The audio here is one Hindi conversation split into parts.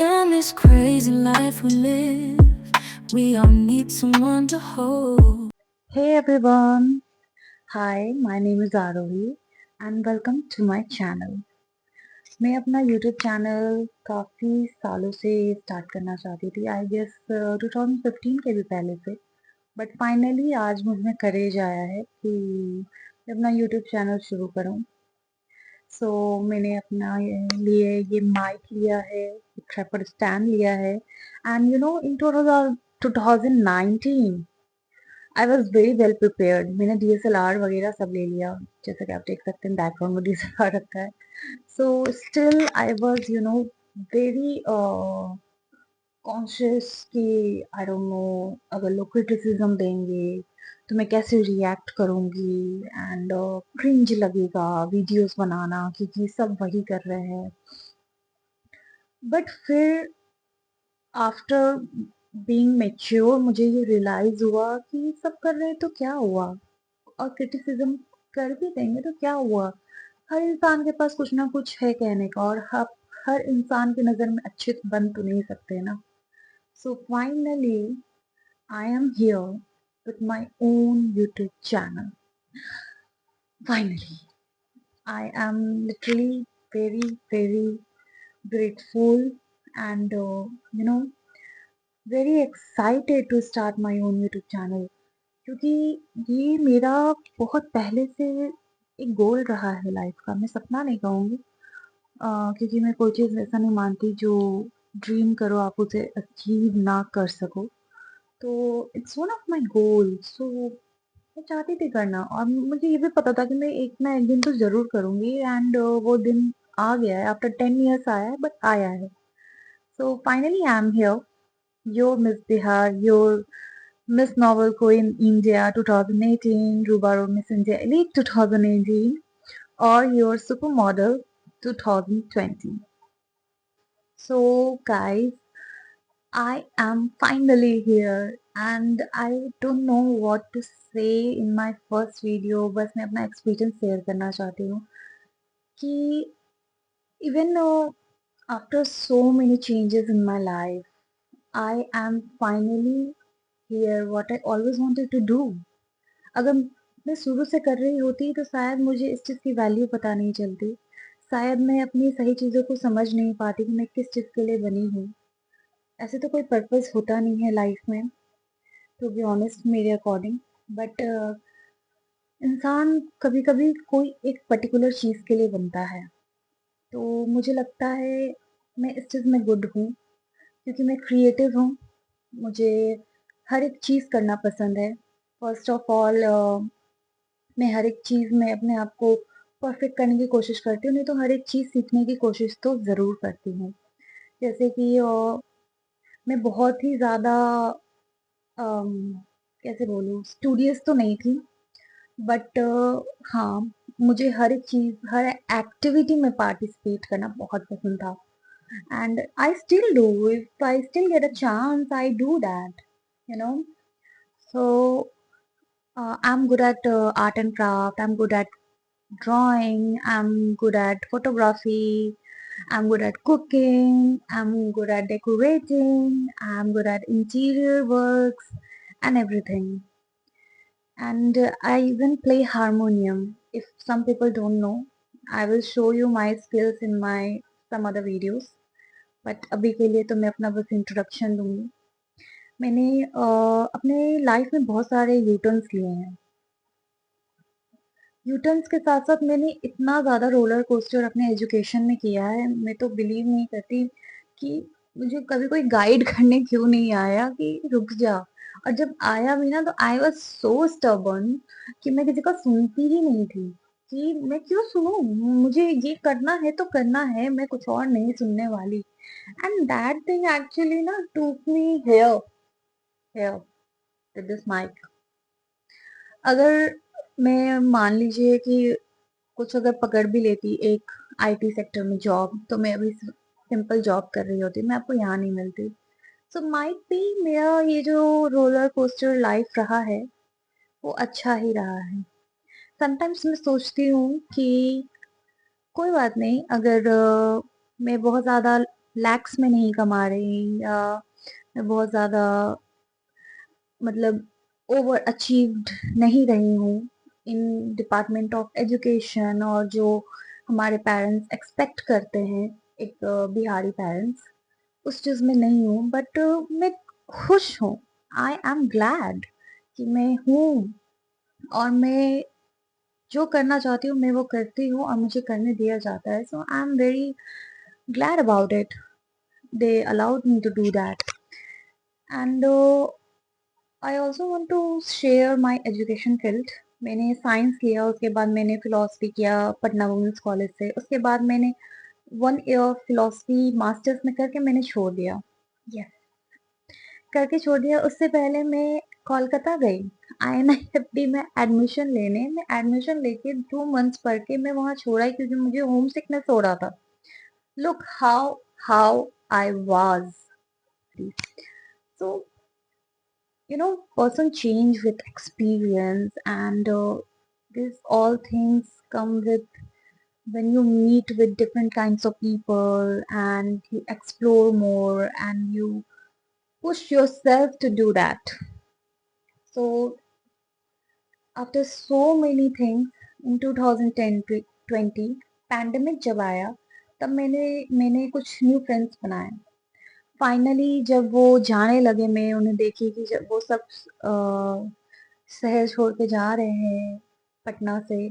In this crazy life we live, we all need someone to hold. Hey everyone! Hi, my name is Arohi and welcome to my channel. मैं अपना YouTube चैनल काफ़ी सालों से स्टार्ट करना चाहती थी, आई गेस 2015 के भी पहले से, बट फाइनली आज मुझ में करेज आया है कि मैं अपना YouTube चैनल शुरू करूं। सो मैंने अपना लिए ये माइक लिया है, ट्राइपॉड स्टैंड लिया है and in 2019 I was very well prepared. मैंने DSLR वगैरह सब ले लिया, जैसा कि आप देख सकते हैं बैकग्राउंड में DSLR रखा है। So still I was very conscious कि आई डोंट नो अगर लोग क्रिटिसिज्म देंगे तो मैं कैसे रिएक्ट करूंगी एंड क्रिंज लगेगा वीडियोस बनाना क्योंकि सब वही कर रहे हैं। बट फिर आफ्टर बीइंग मैच्योर मुझे ये रियलाइज हुआ कि सब कर रहे हैं तो क्या हुआ, और क्रिटिसिज्म कर भी देंगे तो क्या हुआ। हर इंसान के पास कुछ ना कुछ है कहने का, और हर इंसान की नज़र में अच्छे तो बन तो नहीं सकते ना। So finally I am here with my own YouTube channel. Finally I am literally very very grateful and very excited to start my own YouTube channel, क्योंकि ये मेरा बहुत पहले से एक गोल रहा है लाइफ का। मैं सपना नहीं कहूँगी, क्योंकि मैं कोई चीज़ ऐसा नहीं मानती जो ड्रीम करो आप उसे अचीव ना कर सको। तो it's one of my goal. So मैं चाहती थी करना, और मुझे ये भी पता था कि मैं एक ना एक दिन तो ज़रूर करूँगी, एंड वो दिन आ गया है। आफ्टर 10 ईयर्स आया है, बट आया है। So finally I am here, your miss Bihar, your Miss Novel Queen India 2018, Rubaro Miss India Elite 2018, or your Supermodel 2020. So, guys, I am finally here and I don't know what to say in my first video. बस मैं अपना एक्सपीरियंस शेयर करना चाहती हूँ कि even after so many changes in my life, I am finally here what I always wanted to do. अगर मैं शुरू से कर रही होती तो शायद मुझे इस चीज़ की वैल्यू पता नहीं चलती। शायद मैं अपनी सही चीज़ों को समझ नहीं पाती कि मैं किस चीज़ के लिए बनी हूँ। ऐसे तो कोई पर्पस होता नहीं है लाइफ में, टू बी ऑनेस्ट मेरे अकॉर्डिंग। बट इंसान कभी-कभी कोई एक पर्टिकुलर चीज़ के लिए बनता है। तो मुझे लगता है मैं इस चीज़ में गुड हूँ, क्योंकि मैं क्रिएटिव हूँ। मुझे हर एक चीज़ करना पसंद है। फर्स्ट ऑफ ऑल मैं हर एक चीज़ में अपने आप को परफेक्ट करने की कोशिश करती हूँ, नहीं तो हर एक चीज़ सीखने की कोशिश तो ज़रूर करती हूँ। जैसे कि मैं बहुत ही ज़्यादा अम, कैसे बोलूँ, स्टूडियस तो नहीं थी, बट हाँ, मुझे हर एक चीज़, हर एक्टिविटी में पार्टिसिपेट करना बहुत पसंद था। And I still do, if I still get a chance I do that, you know. So I'm good at art and craft. I'm good at drawing. I'm good at photography. I'm good at cooking. I'm good at decorating. I'm good at interior works and everything. And I even play harmonium. If some people don't know, I will show you my skills in my some other videos. But अभी के लिए तो मैं अपना बस इंट्रोडक्शन दूंगी। मैंने अपने लाइफ में बहुत सारे यूटर्न्स लिए हैं। यूटर्न्स के साथ-साथ मैंने इतना ज़्यादा रोलर कोस्टर अपने एजुकेशन में किया है, मैं तो बिलीव नहीं करती कि मुझे कभी कोई गाइड करने क्यों नहीं आया कि रुक जा। और जब आया भी ना तो आई वाज़ सो स्टबर्न कि मैं किसी का सुनती ही नहीं थी, कि मैं क्यों सुनूँ? मुझे ये करना है तो करना है, मैं कुछ और नहीं सुनने वाली। एंड दैट थिंग एक्चुअली ना took me here here with this mic. अगर मैं मान लीजिए कि कुछ अगर पकड़ भी लेती एक आईटी सेक्टर में जॉब, तो मैं अभी सिंपल जॉब कर रही होती, मैं आपको यहाँ नहीं मिलती। सो माइट बी मेरा ये जो रोलर कोस्टर लाइफ रहा है वो अच्छा ही रहा है। समटाइम्स मैं सोचती हूँ कि कोई बात नहीं, अगर मैं बहुत ज़्यादा लैक्स में नहीं कमा रही या मैं बहुत ज़्यादा मतलब ओवर अचीव्ड नहीं रही हूँ इन डिपार्टमेंट ऑफ एजुकेशन और जो हमारे पेरेंट्स एक्सपेक्ट करते हैं एक बिहारी पेरेंट्स उस चीज़ में नहीं हूँ बट मैं खुश हूँ। आई एम ग्लैड कि मैं हूँ और मैं जो करना चाहती हूँ मैं वो करती हूँ और मुझे करने दिया जाता है। So I am very glad about it. They allowed me to do that and I also want to share my education field. मैंने साइंस लिया, उसके बाद मैंने फिलोसफी किया पटना वुमेन्स कॉलेज से। उसके बाद मैंने 1 ईयर फिलोसफी मास्टर्स में करके मैंने छोड़ दिया। यस, करके छोड़ दिया। उससे पहले मैं कोलकाता गई INIFT में एडमिशन लेने। मैं एडमिशन लेके 2 मंथ्स पढ़ के मैं वहाँ छोड़ा ही क्योंकि मुझे होम सिकनेस हो रहा था। Look how I was. So, person change with experience and these all things come with when you meet with different kinds of people and you explore more and you push yourself to do that. So after so many things in 2010 20 pandemic जब आया तब मैंने कुछ न्यू फ्रेंड्स बनाए। फाइनली जब वो जाने लगे, मैं उन्हें देखी कि जब वो सब शहर छोड़ के जा रहे हैं पटना से,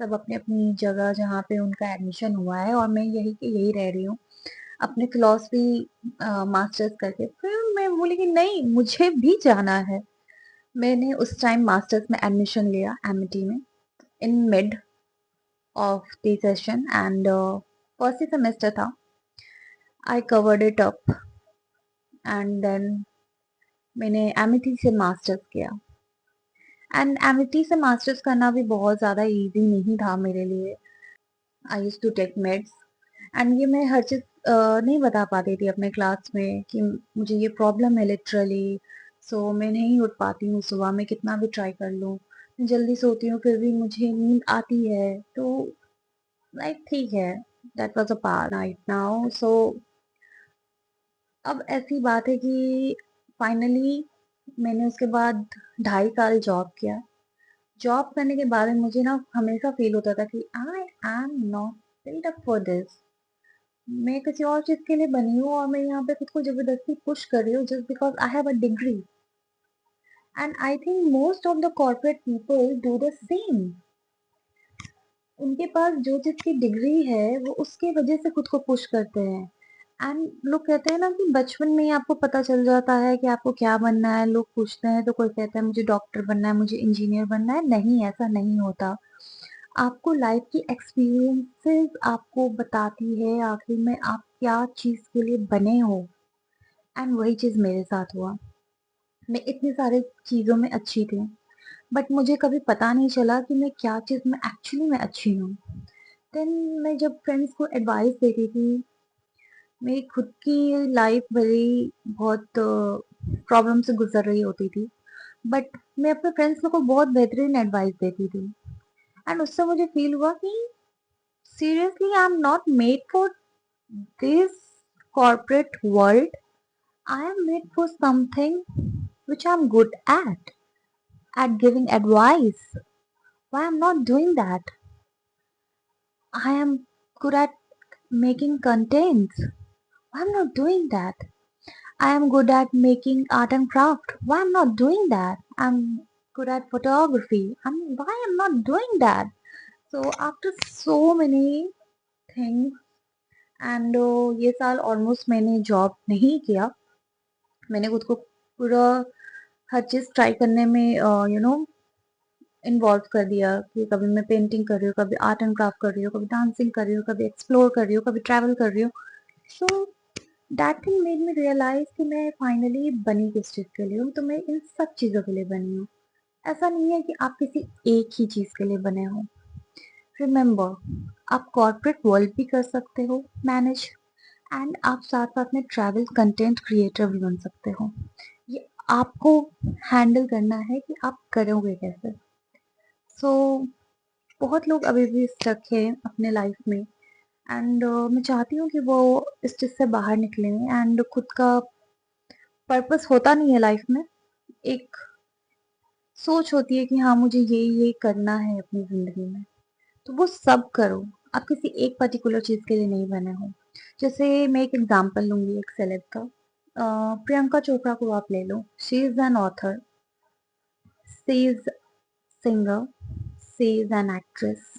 सब अपनी अपनी जगह जहाँ पे उनका एडमिशन हुआ है और मैं यही के यही रह रही हूँ अपने फिलोसफी मास्टर्स करके। फिर मैं बोली कि नहीं, मुझे भी जाना है। मैंने उस टाइम मास्टर्स में एडमिशन लिया एमिटी में in mid of the session and first ही सेमेस्टर था। I covered it up and then मैंने एमिटी से मास्टर्स किया। एंड एमिटी से मास्टर्स करना भी बहुत ज़्यादा इजी नहीं था मेरे लिए। I used to take meds and ये मैं हर चीज़ नहीं बता पाती थी अपने क्लास में कि मुझे ये प्रॉब्लम है लिटरली। सो मैं नहीं उठ पाती हूँ सुबह में, कितना भी ट्राई कर लूँ। मैं जल्दी सोती हूँ फिर भी मुझे नींद आती है। तो लाइक ठीक है, that was a part night now. So अब ऐसी बात है कि फाइनली मैंने उसके बाद 2.5 साल जॉब किया। जॉब करने के बाद में मुझे ना हमेशा फील होता था कि I am not built up for this. मैं किसी और चीज के लिए बनी हूँ और मैं यहाँ पे खुद को जबरदस्ती पुश कर रही हूँ just because I have a degree. And I think most of the corporate people do the same. उनके पास जो चीज की डिग्री है वो उसके वजह से खुद को पुश करते हैं। एंड लोग कहते हैं ना कि बचपन में ही आपको पता चल जाता है कि आपको क्या बनना है। लोग पूछते हैं तो कोई कहता है मुझे डॉक्टर बनना है, मुझे इंजीनियर बनना है। नहीं, ऐसा नहीं होता। आपको लाइफ की एक्सपीरियंसेस आपको बताती है आखिर में आप क्या चीज़ के लिए बने हो। एंड वही चीज़ मेरे साथ हुआ। मैं इतनी सारी चीज़ों में अच्छी थी बट मुझे कभी पता नहीं चला कि मैं क्या चीज़ में एक्चुअली में अच्छी हूँ। देन मैं जब फ्रेंड्स को एडवाइस देती थी, मेरी खुद की लाइफ भरी बहुत प्रॉब्लम से गुजर रही होती थी बट मैं अपने फ्रेंड्स को बहुत बेहतरीन एडवाइस देती थी। एंड उससे मुझे फील हुआ कि seriously, I'm not made for this corporate world. I am made for something which I'm good at giving advice. Why I'm not doing that? I am good at making contents. Why I'm not doing that? I am good at making art and craft. Why I'm not doing that? I'm good at photography. Why I'm not doing that? So after so many things and ये साल ऑलमोस्ट मैंने जॉब नहीं किया। मैंने खुद को पूरा हर चीज़ ट्राई करने में इन्वॉल्व कर दिया कि कभी मैं पेंटिंग कर रही हूँ, कभी आर्ट एंड क्राफ्ट कर रही हूँ, कभी डांसिंग कर रही हूँ, कभी एक्सप्लोर कर रही हूँ, कभी ट्रैवल कर रही हूँ। So that thing made me realise कि मैं फाइनली बनी किस चीज़ के लिए हूँ। तो मैं इन सब चीज़ों के लिए बनी हूँ। ऐसा नहीं है कि आप किसी एक ही चीज़ के लिए बने हो। रिमेंबर, आप कॉर्पोरेट वर्ल्ड भी कर सकते हो मैनेज एंड आप साथ साथ में ट्रैवल कंटेंट क्रिएटर भी बन सकते हो। ये आपको हैंडल करना है कि आप करोगे कैसे। सो बहुत लोग अभी भी स्टक हैं अपने लाइफ में एंड मैं चाहती हूँ कि वो इस चीज़ से बाहर निकलें एंड खुद का पर्पस होता नहीं है लाइफ में, एक सोच होती है कि हाँ, मुझे ये करना है अपनी ज़िंदगी में, तो वो सब करो। आप किसी एक पर्टिकुलर चीज़ के लिए नहीं बने हो। जैसे मैं एक एग्ज़ाम्पल लूँगी एक सेलेब का। प्रियंका चोपड़ा को आप ले लो, she is an author, she is singer, she is an actress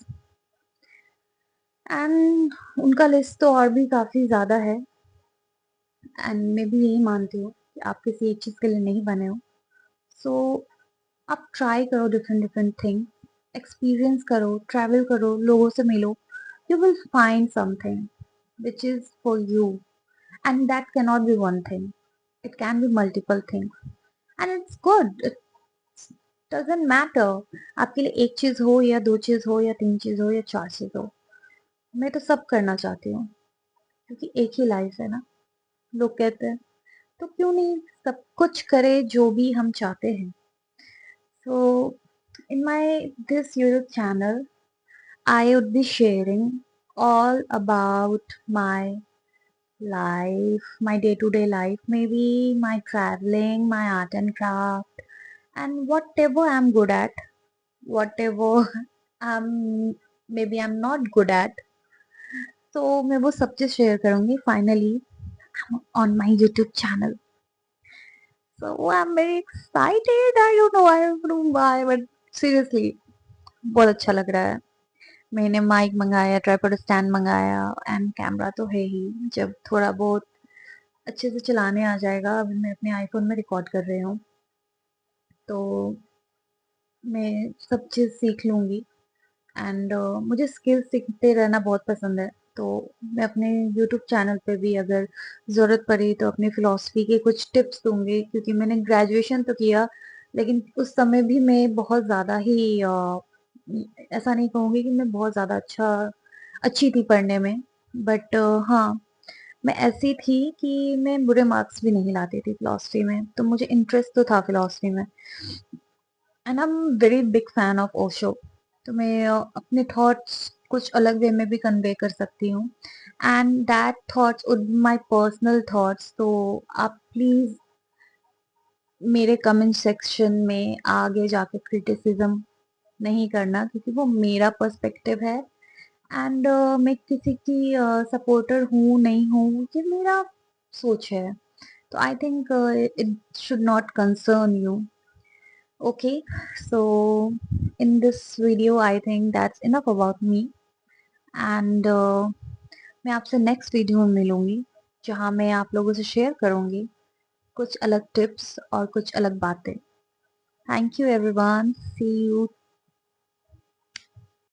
and उनका लिस्ट तो और भी काफ़ी ज़्यादा है एंड मैं भी यही मानती हूँ कि आप किसी एक चीज़ के लिए नहीं बने हो। सो आप ट्राई करो डिफरेंट डिफरेंट थिंग, एक्सपीरियंस करो, ट्रैवल करो, लोगों से मिलो, you will find something which is for you, and that cannot be one thing, it can be multiple things, and it's good, it doesn't matter आपके लिए एक चीज हो या दो चीज हो या तीन चीज हो या चार चीज हो। मैं तो सब करना चाहती हूँ क्योंकि एक ही लाइफ है ना, लोग कहते हैं, तो क्यों नहीं सब कुछ करे जो भी हम चाहते हैं। So in my this YouTube channel I would be sharing all about my life, my day to day life, maybe my traveling, my art and craft, and whatever I'm good at, whatever I'm maybe I'm not good at. तो मैं वो सब चीज़ शेयर करूँगी finally on my YouTube channel. So I'm very excited. I don't know, I don't know why, but seriously बहुत अच्छा लग रहा है। मैंने माइक मंगाया, ट्राइपॉड स्टैंड मंगाया एंड कैमरा तो है ही। जब थोड़ा बहुत अच्छे से चलाने आ जाएगा, अभी मैं अपने आईफ़ोन में रिकॉर्ड कर रही हूँ, तो मैं सब चीज़ सीख लूँगी एंड मुझे स्किल्स सीखते रहना बहुत पसंद है। तो मैं अपने यूट्यूब चैनल पे भी अगर ज़रूरत पड़ी तो अपनी फ़िलॉसफ़ी के कुछ टिप्स दूँगी क्योंकि मैंने ग्रेजुएशन तो किया, लेकिन उस समय भी मैं बहुत ज़्यादा ही ऐसा नहीं कहूँगी कि मैं बहुत ज़्यादा अच्छी थी पढ़ने में, बट हाँ, मैं ऐसी थी कि मैं बुरे मार्क्स भी नहीं लाती थी फ़िलॉसफ़ी में, तो मुझे इंटरेस्ट तो था फ़िलॉसफ़ी में and I am very big fan of Osho. तो मैं अपने थॉट्स कुछ अलग वे में भी कन्वे कर सकती हूँ and that thoughts would be my personal thoughts. तो आप प्लीज़ मेरे कमेंट सेक्शन में आगे जाके क्रिटिसिज्म नहीं करना क्योंकि वो मेरा पर्सपेक्टिव है एंड मैं किसी की सपोर्टर हूँ नहीं हूँ ये मेरा सोच है। तो I think it should not concern you. Okay, so in this video, I think that's enough about me. And मैं आपसे नेक्स्ट वीडियो में मिलूंगी जहाँ मैं आप लोगों से शेयर करूंगी कुछ अलग टिप्स और कुछ अलग बातें। Thank you everyone, see you